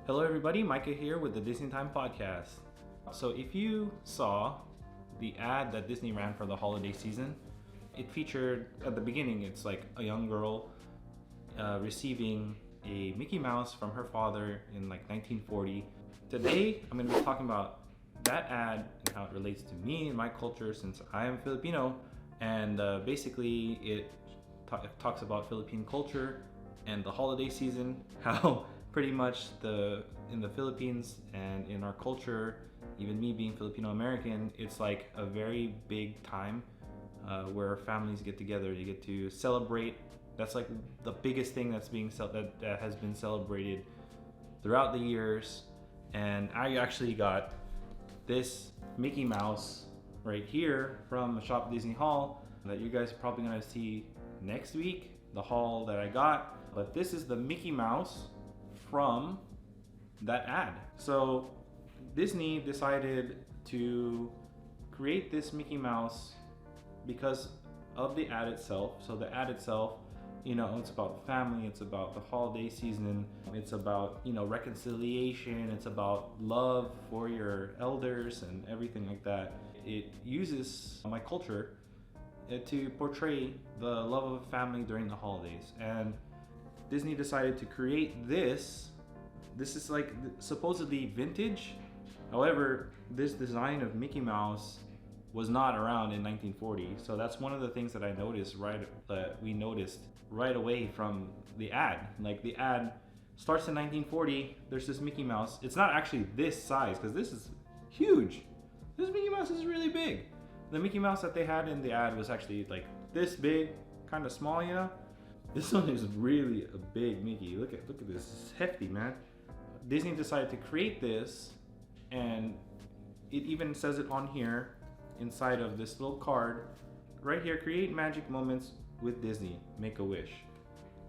Hello everybody, Micah here with the Disney Time Podcast. So if you saw the ad that Disney ran for the holiday season, it featured, at the beginning, it's like a young girl receiving a Mickey Mouse from her father in like 1940. Today, I'm going to be talking about that ad and how it relates to me and my culture since I am Filipino. And basically it talks about Philippine culture and the holiday season, how pretty much in the Philippines and in our culture, even me being Filipino American, it's like a very big time where families get together. You get to celebrate. That's like the biggest thing that's that has been celebrated throughout the years. And I actually got this Mickey Mouse right here from Shop Disney haul that you guys are probably gonna see next week, the haul that I got. But this is the Mickey Mouse from that ad. So Disney decided to create this Mickey Mouse because of the ad itself. So the ad itself, it's about family, it's about the holiday season, it's about, reconciliation, it's about love for your elders and everything like that. It uses my culture to portray the love of a family during the holidays. And Disney decided to create this. This is like supposedly vintage. However, this design of Mickey Mouse was not around in 1940. So that's one of the things that we noticed right away from the ad. Like the ad starts in 1940. There's this Mickey Mouse. It's not actually this size because this is huge. This Mickey Mouse is really big. The Mickey Mouse that they had in the ad was actually like this big, kind of small, This one is really a big Mickey. Look at this. It's hefty, man. Disney decided to create this, and it even says it on here inside of this little card right here. Create magic moments with Disney. Make a wish.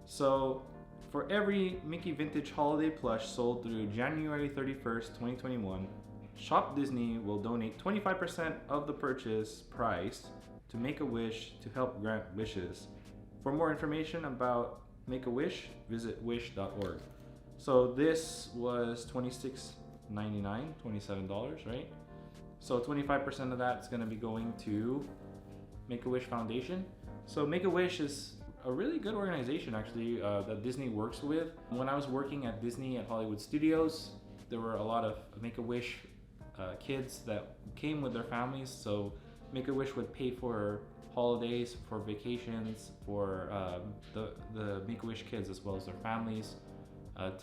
So for every Mickey vintage holiday plush sold through January 31st, 2021, Shop Disney will donate 25% of the purchase price to Make-A-Wish to help grant wishes. For more information about Make-A-Wish, visit wish.org. So this was $26.99, $27, right? So 25% of that is going to be going to Make-A-Wish Foundation. So Make-A-Wish is a really good organization actually that Disney works with. When I was working at Disney at Hollywood Studios, there were a lot of Make-A-Wish kids that came with their families. So Make-A-Wish would pay for holidays, for vacations, for the Make-A-Wish kids as well as their families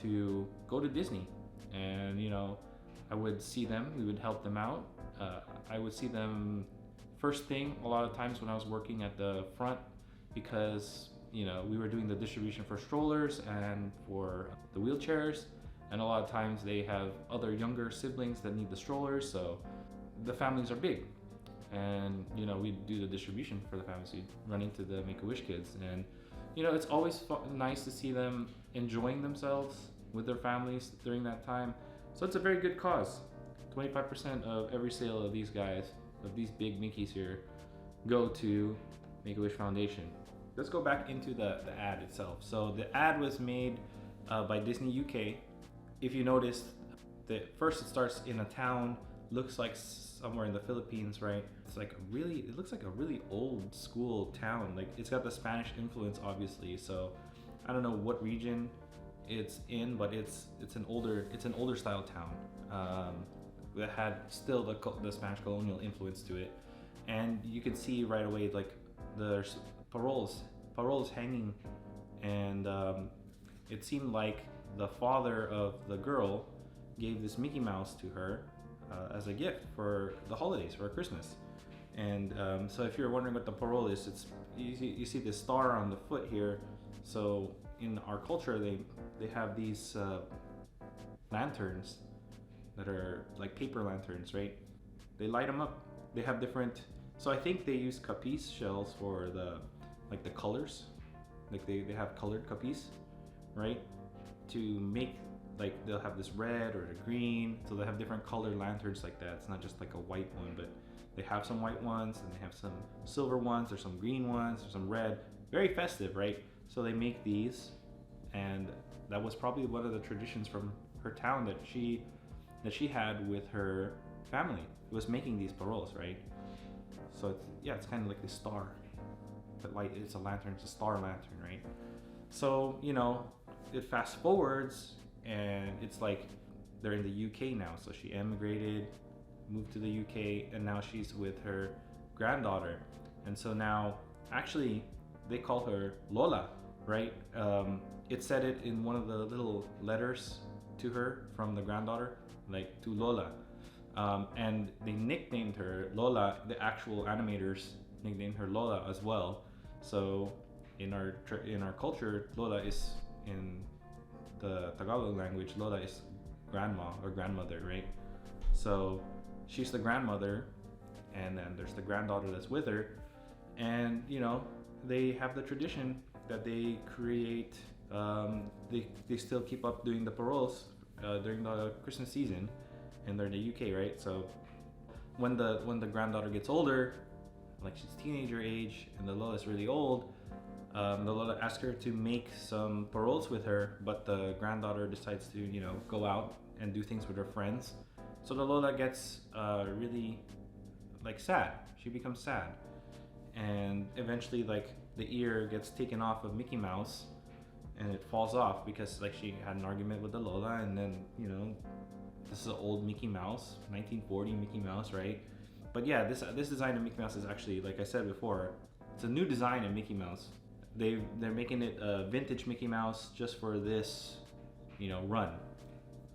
to go to Disney. And I would see them, we would help them out. I would see them first thing a lot of times when I was working at the front because we were doing the distribution for strollers and for the wheelchairs, and a lot of times they have other younger siblings that need the strollers, so the families are big. And we do the distribution for the families. We run into the Make-A-Wish kids, and it's always nice to see them enjoying themselves with their families during that time. So it's a very good cause. 25% of every sale of these guys, of these big Mickeys here, go to Make-A-Wish Foundation. Let's go back into the ad itself. So the ad was made by Disney UK. If you notice, first it starts in a town, looks like somewhere in the Philippines, right? It looks like a really old school town. Like it's got the Spanish influence, obviously. So I don't know what region it's in, but it's an older style town that had still the Spanish colonial influence to it. And you can see right away like there's paroles hanging, and it seemed like the father of the girl gave this Mickey Mouse to her as a gift for the holidays, for Christmas. And so if you're wondering what the parole is, you see this star on the foot here. So in our culture, they have these lanterns that are like paper lanterns, right? They light them up. They have different. So I think they use capiz shells for the colors. Like they have colored capiz, right? To make, like they'll have this red or the green. So they have different colored lanterns like that. It's not just like a white one, but they have some white ones and they have some silver ones. There's some green ones. There's some red. Very festive, right? So they make these, and that was probably one of the traditions from her town that she had with her family. It was making these paroles, right? So it's kind of like this star, but light. It's a lantern. It's a star lantern, right? So it fast forwards, and it's like they're in the UK now. So she emigrated, moved to the UK, and now she's with her granddaughter. And so now, actually, they call her Lola, right? It said it in one of the little letters to her from the granddaughter, like to Lola. And they nicknamed her Lola. The actual animators nicknamed her Lola as well. So in our culture, Lola is, in the Tagalog language, Lola is grandma or grandmother, right? So she's the grandmother, and then there's the granddaughter that's with her, and they have the tradition that they create. They still keep up doing the paroles during the Christmas season, and they're in the UK, right? So when the granddaughter gets older, like she's teenager age, and the Lola is really old, the Lola asks her to make some paroles with her, but the granddaughter decides to go out and do things with her friends. So the Lola gets really sad. She becomes sad, and eventually the ear gets taken off of Mickey Mouse, and it falls off because she had an argument with the Lola, and then this is an old Mickey Mouse, 1940 Mickey Mouse, right? But yeah, this design of Mickey Mouse is actually, like I said before, it's a new design of Mickey Mouse. They're making it a vintage Mickey Mouse just for this run.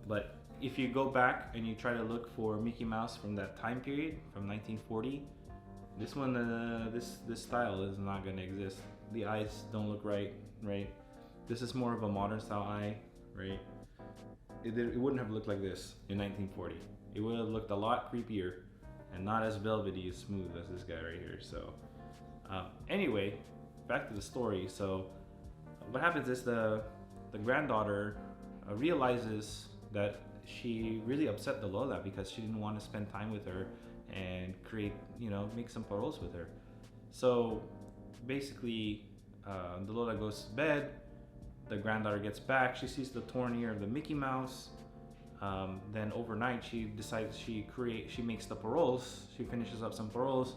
But if you go back and you try to look for Mickey Mouse from that time period, from 1940, this one, this style is not gonna exist. The eyes don't look right? This is more of a modern style eye, right? It wouldn't have looked like this in 1940. It would have looked a lot creepier and not as velvety as smooth as this guy right here. So anyway, back to the story. So what happens is the granddaughter realizes that she really upset the Lola because she didn't want to spend time with her and create, make some paroles with her. So basically, the Lola goes to bed. The granddaughter gets back. She sees the torn ear of the Mickey Mouse. Then overnight, she decides she makes the paroles. She finishes up some paroles,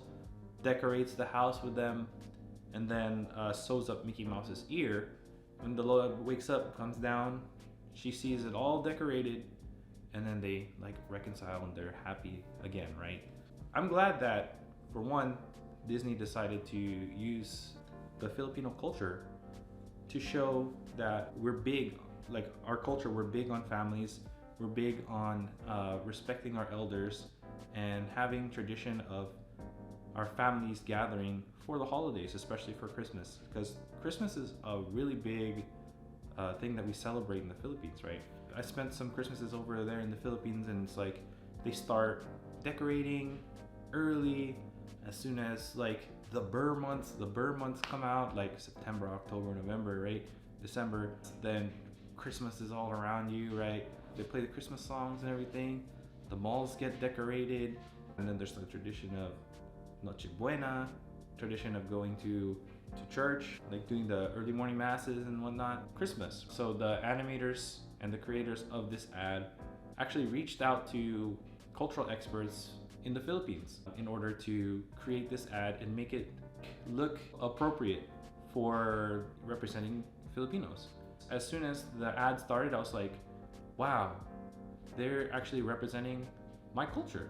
decorates the house with them, and then sews up Mickey Mouse's ear. When the Lola wakes up, comes down, she sees it all decorated, and then they reconcile and they're happy again, right? I'm glad that, for one, Disney decided to use the Filipino culture to show that we're big, our culture, we're big on families, we're big on respecting our elders and having tradition of our families gathering for the holidays, especially for Christmas, because Christmas is a really big thing that we celebrate in the Philippines, right? I spent some Christmases over there in the Philippines, and it's they start decorating early, as soon as the Burr months come out, September, October, November, right? December, then Christmas is all around you, right? They play the Christmas songs and everything. The malls get decorated, and then there's the tradition of Noche Buena, tradition of going to church, doing the early morning masses and whatnot. Christmas. So the animators and the creators of this ad actually reached out to cultural experts in the Philippines in order to create this ad and make it look appropriate for representing Filipinos. As soon as the ad started, I was like, wow, they're actually representing my culture.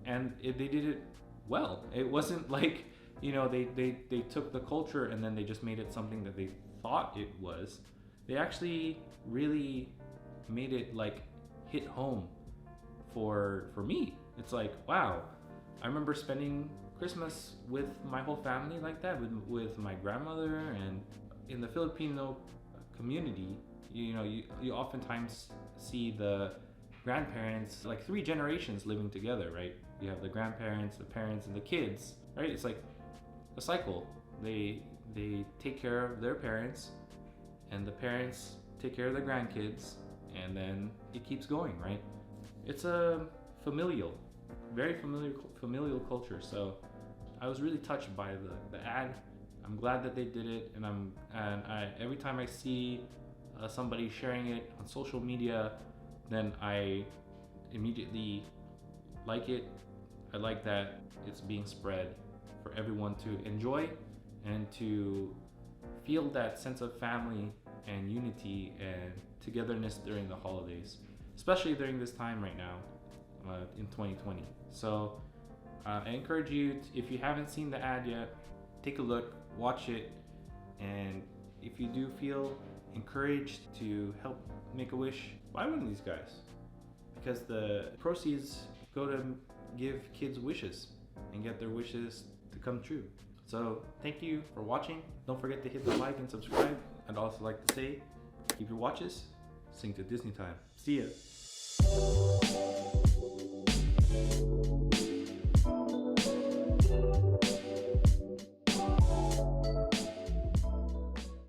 And they did it well. It wasn't they took the culture and then they just made it something that they thought it was. They actually really made it hit home for me. It's wow, I remember spending Christmas with my whole family like that, with my grandmother. And in the Filipino community, you oftentimes see the grandparents, 3 generations living together, right? You have the grandparents, the parents, and the kids, right? It's a cycle. They take care of their parents, and the parents take care of the grandkids, and then it keeps going, right? It's a very familial culture. So I was really touched by the ad. I'm glad that they did it, and I every time I see somebody sharing it on social media, then I immediately like it. I like that it's being spread for everyone to enjoy and to feel that sense of family and unity and togetherness during the holidays, especially during this time right now in 2020. So I encourage you, if you haven't seen the ad yet, take a look, watch it, and if you do feel encouraged to help make a wish, buy one of these guys, because the proceeds go to give kids wishes and get their wishes to come true. So thank you for watching. Don't forget to hit the like and subscribe. I'd also like to say, keep your watches, sing to Disney time. See ya.